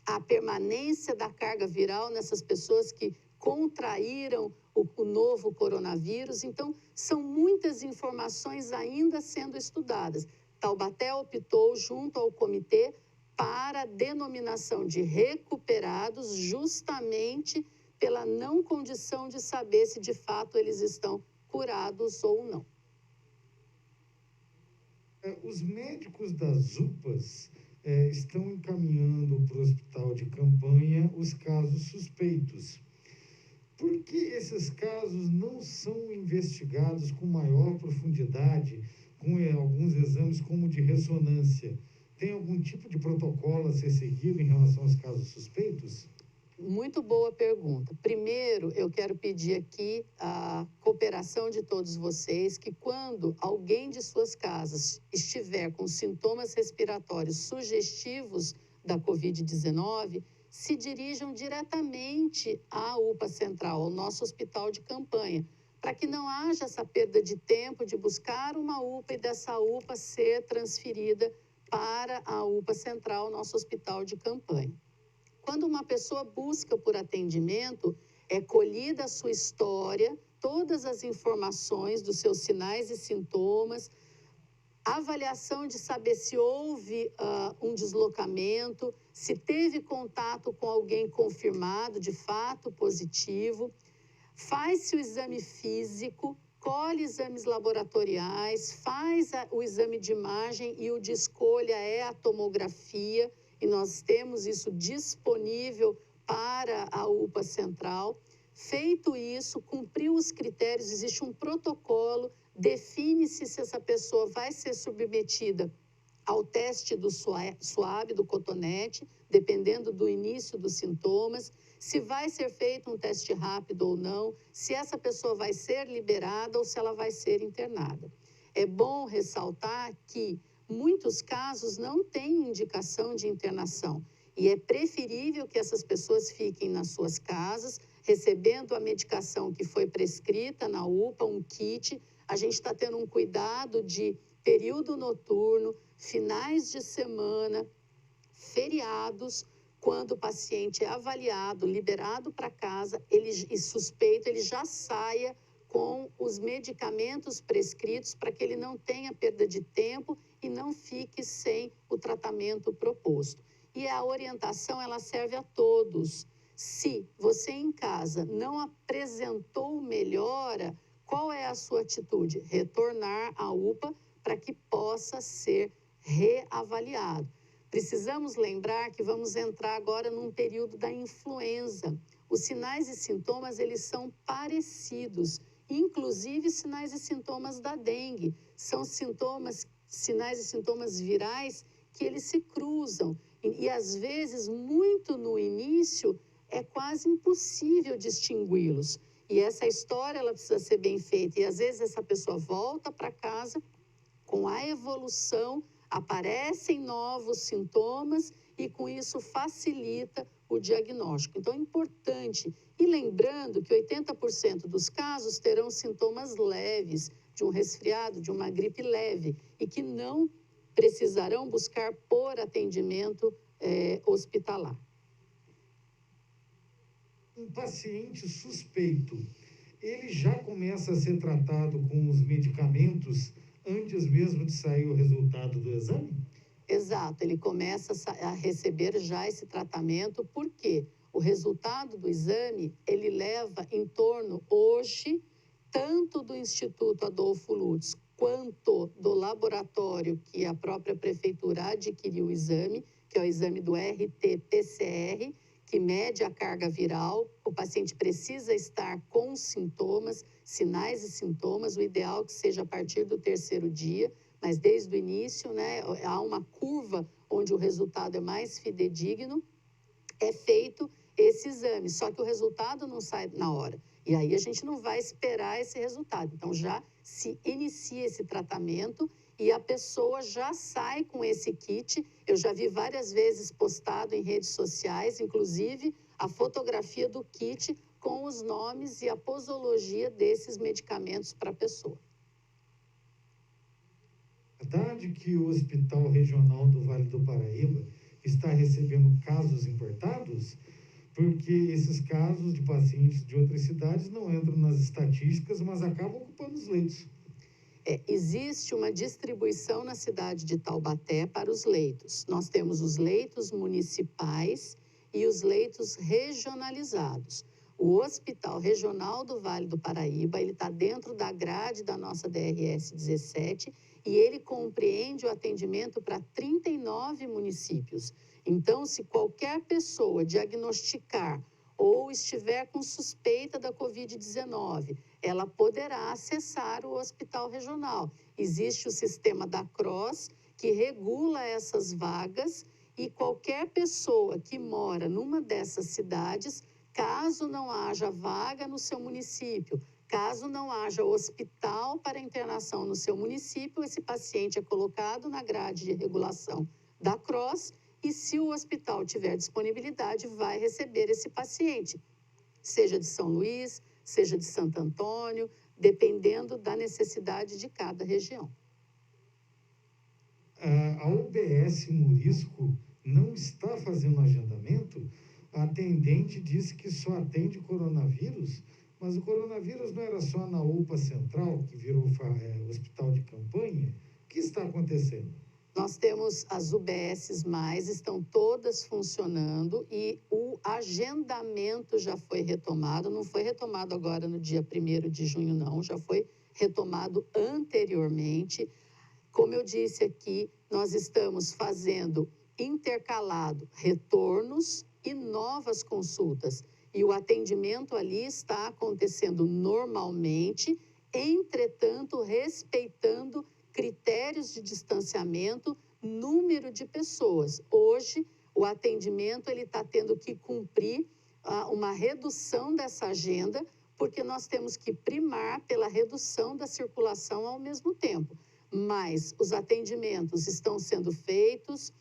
à permanência da carga viral nessas pessoas que contraíram o novo coronavírus. Então, são muitas informações ainda sendo estudadas. Taubaté optou, junto ao comitê, para a denominação de recuperados, justamente pela não condição de saber se de fato eles estão curados ou não. Os médicos das UPAs estão encaminhando para o hospital de campanha os casos suspeitos. Por que esses casos não são investigados com maior profundidade, com alguns exames como de ressonância? Tem algum tipo de protocolo a ser seguido em relação aos casos suspeitos? Muito boa pergunta. Primeiro, eu quero pedir aqui a cooperação de todos vocês, que quando alguém de suas casas estiver com sintomas respiratórios sugestivos da Covid-19, se dirijam diretamente à UPA Central, ao nosso hospital de campanha, para que não haja essa perda de tempo de buscar uma UPA e dessa UPA ser transferida para a UPA Central, nosso hospital de campanha. Quando uma pessoa busca por atendimento, é colhida a sua história, todas as informações dos seus sinais e sintomas, avaliação de saber se houve um deslocamento, se teve contato com alguém confirmado, de fato positivo, faz-se o exame físico, colhe exames laboratoriais, faz o exame de imagem e o de escolha é a tomografia, e nós temos isso disponível para a UPA Central. Feito isso, cumpriu os critérios, existe um protocolo, define-se se essa pessoa vai ser submetida ao teste do suave, do cotonete, dependendo do início dos sintomas, se vai ser feito um teste rápido ou não, se essa pessoa vai ser liberada ou se ela vai ser internada. É bom ressaltar que muitos casos não têm indicação de internação e é preferível que essas pessoas fiquem nas suas casas, recebendo a medicação que foi prescrita na UPA, um kit. A gente está tendo um cuidado de período noturno, finais de semana, feriados, quando o paciente é avaliado, liberado para casa, e suspeito, ele já saia com os medicamentos prescritos para que ele não tenha perda de tempo e não fique sem o tratamento proposto. E a orientação, ela serve a todos. Se você em casa não apresentou melhora, qual é a sua atitude? Retornar à UPA para que possa ser reavaliado. Precisamos lembrar que vamos entrar agora num período da influenza. Os sinais e sintomas, eles são parecidos, inclusive sinais e sintomas da dengue. São sinais e sintomas virais que eles se cruzam. E às vezes, muito no início, é quase impossível distingui-los. E essa história, ela precisa ser bem feita. E às vezes essa pessoa volta para casa com a evolução, aparecem novos sintomas e com isso facilita o diagnóstico. Então é importante. E lembrando que 80% dos casos terão sintomas leves, de um resfriado, de uma gripe leve, e que não precisarão buscar por atendimento hospitalar. Um paciente suspeito, ele já começa a ser tratado com os medicamentos antes mesmo de sair o resultado do exame? Exato, ele começa a receber já esse tratamento, porque o resultado do exame, ele leva em torno, hoje, tanto do Instituto Adolfo Lutz, quanto do laboratório que a própria prefeitura adquiriu o exame, que é o exame do RT-PCR, que mede a carga viral. O paciente precisa estar com sintomas, sinais e sintomas, o ideal que seja a partir do 3º dia, mas desde o início, né, há uma curva onde o resultado é mais fidedigno, é feito esse exame, só que o resultado não sai na hora. E aí a gente não vai esperar esse resultado. Então já se inicia esse tratamento e a pessoa já sai com esse kit. Eu já vi várias vezes postado em redes sociais, inclusive a fotografia do kit com os nomes e a posologia desses medicamentos para a pessoa. É verdade que o Hospital Regional do Vale do Paraíba está recebendo casos importados? Porque esses casos de pacientes de outras cidades não entram nas estatísticas, mas acabam ocupando os leitos. Existe uma distribuição na cidade de Taubaté para os leitos. Nós temos os leitos municipais e os leitos regionalizados. O Hospital Regional do Vale do Paraíba, ele está dentro da grade da nossa DRS 17 e ele compreende o atendimento para 39 municípios. Então, se qualquer pessoa diagnosticar ou estiver com suspeita da Covid-19, ela poderá acessar o hospital regional. Existe o sistema da CROSS, que regula essas vagas, e qualquer pessoa que mora numa dessas cidades, caso não haja vaga no seu município, caso não haja hospital para internação no seu município, esse paciente é colocado na grade de regulação da CROSS, e se o hospital tiver disponibilidade, vai receber esse paciente, seja de São Luís, seja de Santo Antônio, dependendo da necessidade de cada região. A UBS Murisco não está fazendo agendamento. A atendente disse que só atende coronavírus, mas o coronavírus não era só na UPA Central, que virou hospital de campanha. O que está acontecendo? Nós temos as UBSs+, estão todas funcionando e o agendamento já foi retomado. Não foi retomado agora no dia 1º de junho, não. Já foi retomado anteriormente. Como eu disse aqui, nós estamos fazendo intercalado retornos e novas consultas. E o atendimento ali está acontecendo normalmente, entretanto, respeitando critérios de distanciamento, número de pessoas. Hoje, o atendimento ele está tendo que cumprir uma redução dessa agenda, porque nós temos que primar pela redução da circulação ao mesmo tempo. Mas os atendimentos estão sendo feitos,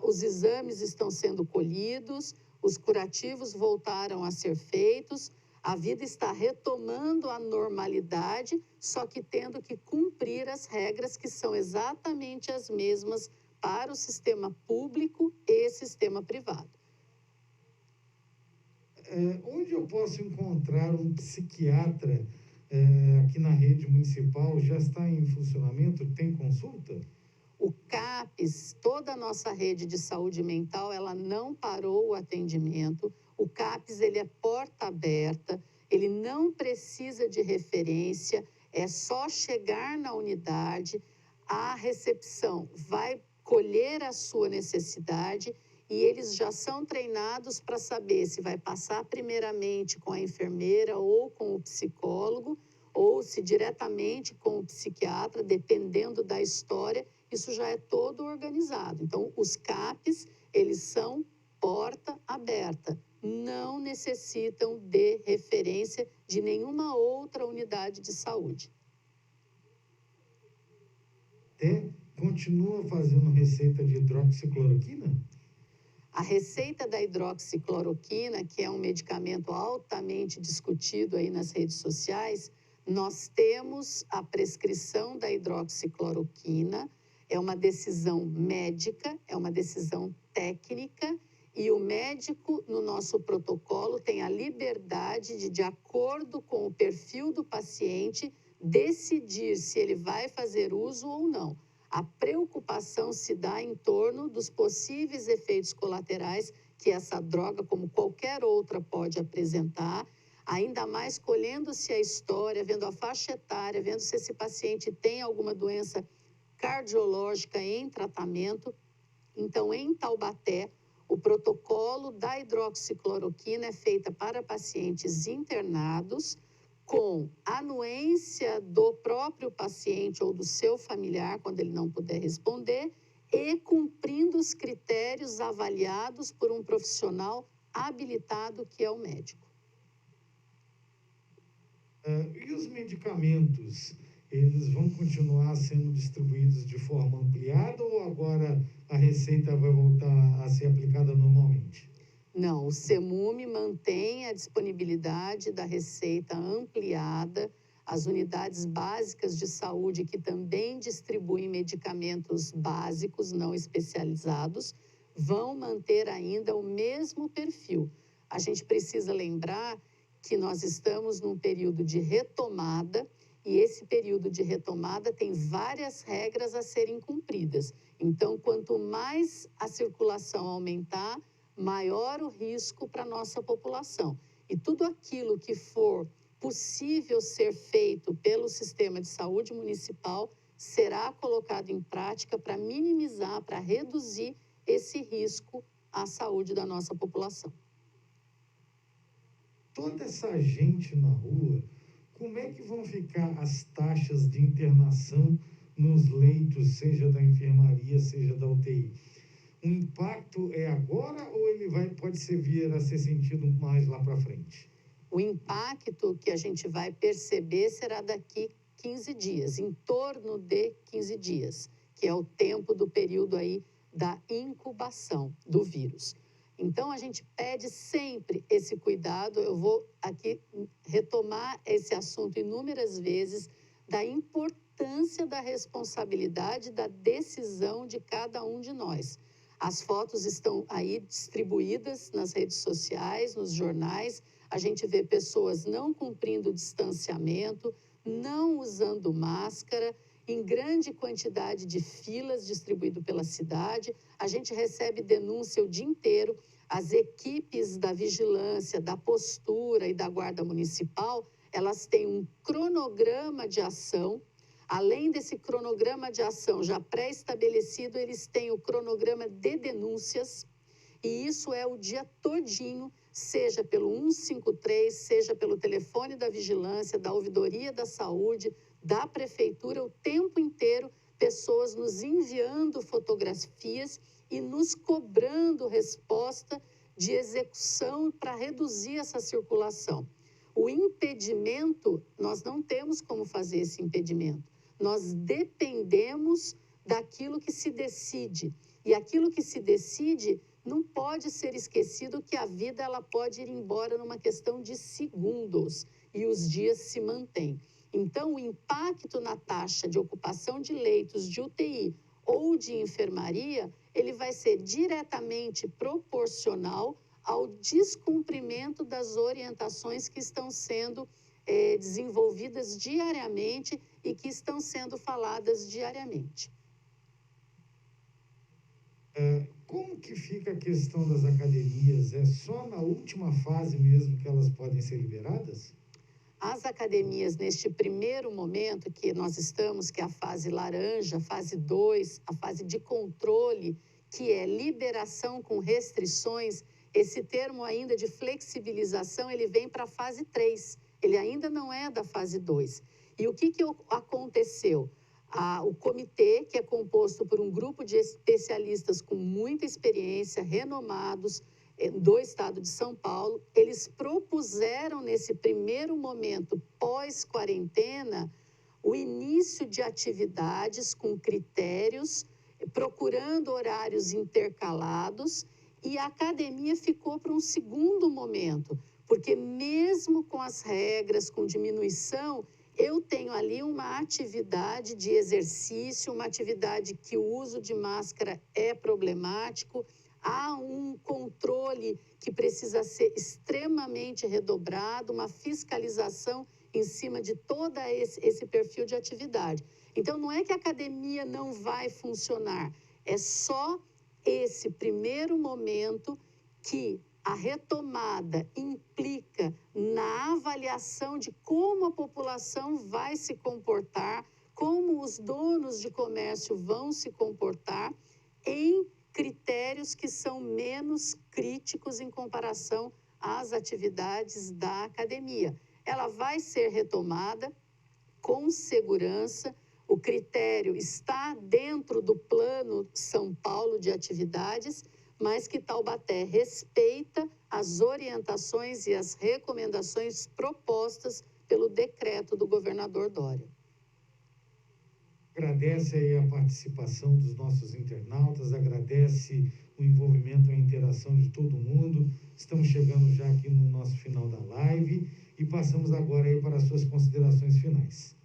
os exames estão sendo colhidos, os curativos voltaram a ser feitos, a vida está retomando a normalidade, só que tendo que cumprir as regras que são exatamente as mesmas para o sistema público e sistema privado. Onde eu posso encontrar um psiquiatra aqui na rede municipal? Já está em funcionamento? Tem consulta? O CAPES, toda a nossa rede de saúde mental, ela não parou o atendimento. O CAPES, ele é porta aberta, ele não precisa de referência, é só chegar na unidade, a recepção vai colher a sua necessidade e eles já são treinados para saber se vai passar primeiramente com a enfermeira ou com o psicólogo, ou se diretamente com o psiquiatra, dependendo da história, isso já é todo organizado. Então, os CAPs, eles são porta aberta, não necessitam de referência de nenhuma outra unidade de saúde. Continua fazendo receita de hidroxicloroquina? A receita da hidroxicloroquina, que é um medicamento altamente discutido aí nas redes sociais, nós temos a prescrição da hidroxicloroquina, é uma decisão médica, é uma decisão técnica, e o médico, no nosso protocolo, tem a liberdade de acordo com o perfil do paciente, decidir se ele vai fazer uso ou não. A preocupação se dá em torno dos possíveis efeitos colaterais que essa droga, como qualquer outra, pode apresentar, ainda mais colhendo-se a história, vendo a faixa etária, vendo se esse paciente tem alguma doença cardiológica em tratamento. Então, em Taubaté, o protocolo da hidroxicloroquina é feita para pacientes internados, com anuência do próprio paciente ou do seu familiar, quando ele não puder responder, e cumprindo os critérios avaliados por um profissional habilitado, que é o médico. E os medicamentos, eles vão continuar sendo distribuídos de forma ampliada ou agora a receita vai voltar a ser aplicada normalmente? Não, o CEMUME mantém a disponibilidade da receita ampliada, as unidades básicas de saúde que também distribuem medicamentos básicos não especializados vão manter ainda o mesmo perfil. A gente precisa lembrar que nós estamos num período de retomada e esse período de retomada tem várias regras a serem cumpridas. Então, quanto mais a circulação aumentar, maior o risco para a nossa população. E tudo aquilo que for possível ser feito pelo sistema de saúde municipal será colocado em prática para minimizar, para reduzir esse risco à saúde da nossa população. Toda essa gente na rua, como é que vão ficar as taxas de internação nos leitos, seja da enfermaria, seja da UTI? O impacto é agora ou ele pode vir a ser sentido mais lá para frente? O impacto que a gente vai perceber será daqui 15 dias, em torno de 15 dias, que é o tempo do período aí da incubação do vírus. Então, a gente pede sempre esse cuidado. Eu vou aqui retomar esse assunto inúmeras vezes, da importância da responsabilidade, da decisão de cada um de nós. As fotos estão aí distribuídas nas redes sociais, nos jornais. A gente vê pessoas não cumprindo o distanciamento, não usando máscara, em grande quantidade de filas distribuído pela cidade. A gente recebe denúncia o dia inteiro. As equipes da vigilância, da postura e da guarda municipal, elas têm um cronograma de ação. Além desse cronograma de ação já pré-estabelecido, eles têm o cronograma de denúncias, e isso é o dia todinho, seja pelo 153, seja pelo telefone da vigilância, da ouvidoria da saúde, da prefeitura, o tempo inteiro pessoas nos enviando fotografias e nos cobrando resposta de execução para reduzir essa circulação. O impedimento, nós não temos como fazer esse impedimento. Nós dependemos daquilo que se decide. E aquilo que se decide não pode ser esquecido, que a vida ela pode ir embora numa questão de segundos e os dias se mantêm. Então, o impacto na taxa de ocupação de leitos de UTI ou de enfermaria, ele vai ser diretamente proporcional ao descumprimento das orientações que estão sendo desenvolvidas diariamente e que estão sendo faladas diariamente. Como que fica a questão das academias? É só na última fase mesmo que elas podem ser liberadas? As academias, neste primeiro momento que nós estamos, que é a fase laranja, fase 2, a fase de controle, que é liberação com restrições, esse termo ainda de flexibilização, ele vem para a fase 3, ele ainda não é da fase 2. E o que aconteceu? O comitê, que é composto por um grupo de especialistas com muita experiência, renomados, do estado de São Paulo, eles propuseram nesse primeiro momento pós-quarentena o início de atividades com critérios, procurando horários intercalados, e a academia ficou para um segundo momento, porque mesmo com as regras, com diminuição, eu tenho ali uma atividade de exercício, uma atividade que o uso de máscara é problemático, há um controle que precisa ser extremamente redobrado, uma fiscalização em cima de todo esse perfil de atividade. Então, não é que a academia não vai funcionar, é só esse primeiro momento que a retomada implica na avaliação de como a população vai se comportar, como os donos de comércio vão se comportar em critérios que são menos críticos em comparação às atividades da academia. Ela vai ser retomada com segurança, o critério está dentro do Plano São Paulo de atividades, mas que Taubaté respeita as orientações e as recomendações propostas pelo decreto do governador Dória. Agradece aí a participação dos nossos internautas, agradece o envolvimento e a interação de todo mundo. Estamos chegando já aqui no nosso final da live e passamos agora aí para as suas considerações finais.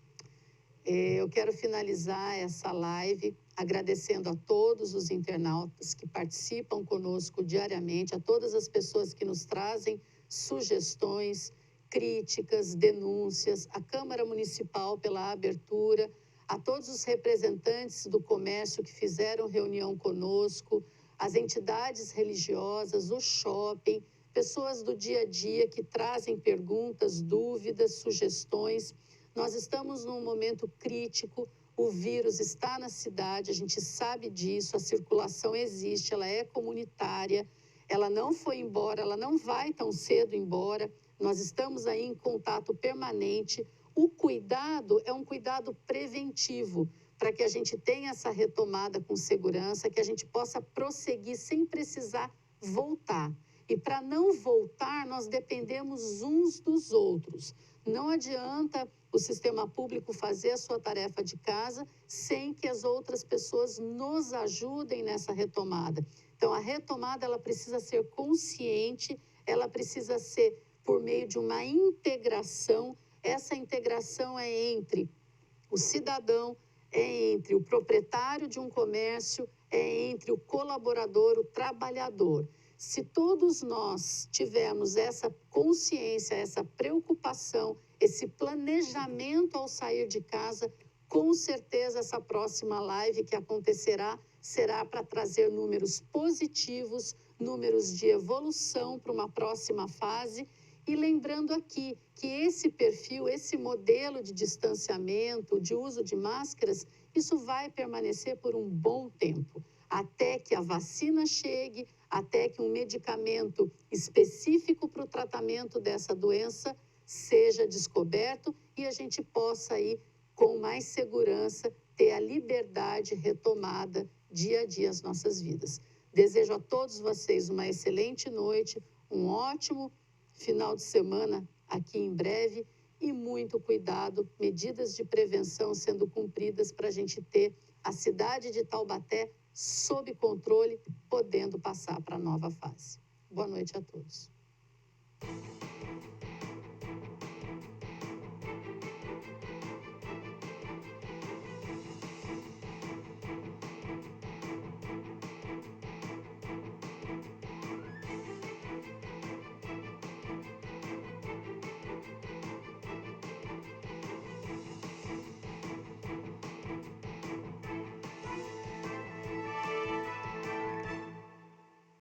Eu quero finalizar essa live agradecendo a todos os internautas que participam conosco diariamente, a todas as pessoas que nos trazem sugestões, críticas, denúncias, a Câmara Municipal pela abertura, a todos os representantes do comércio que fizeram reunião conosco, as entidades religiosas, o shopping, pessoas do dia a dia que trazem perguntas, dúvidas, sugestões. Nós estamos num momento crítico, o vírus está na cidade, a gente sabe disso, a circulação existe, ela é comunitária, ela não foi embora, ela não vai tão cedo embora, nós estamos aí em contato permanente. O cuidado é um cuidado preventivo, para que a gente tenha essa retomada com segurança, que a gente possa prosseguir sem precisar voltar. E para não voltar, nós dependemos uns dos outros. Não adianta o sistema público fazer a sua tarefa de casa sem que as outras pessoas nos ajudem nessa retomada. Então, a retomada ela precisa ser consciente, ela precisa ser por meio de uma integração. Essa integração é entre o cidadão, é entre o proprietário de um comércio, é entre o colaborador, o trabalhador. Se todos nós tivermos essa consciência, essa preocupação, esse planejamento ao sair de casa, com certeza essa próxima live que acontecerá será para trazer números positivos, números de evolução para uma próxima fase. E lembrando aqui que esse perfil, esse modelo de distanciamento, de uso de máscaras, isso vai permanecer por um bom tempo, até que a vacina chegue, até que um medicamento específico para o tratamento dessa doença seja descoberto e a gente possa aí com mais segurança, ter a liberdade retomada dia a dia as nossas vidas. Desejo a todos vocês uma excelente noite, um ótimo final de semana aqui em breve e muito cuidado, medidas de prevenção sendo cumpridas para a gente ter a cidade de Taubaté sob controle, podendo passar para a nova fase. Boa noite a todos.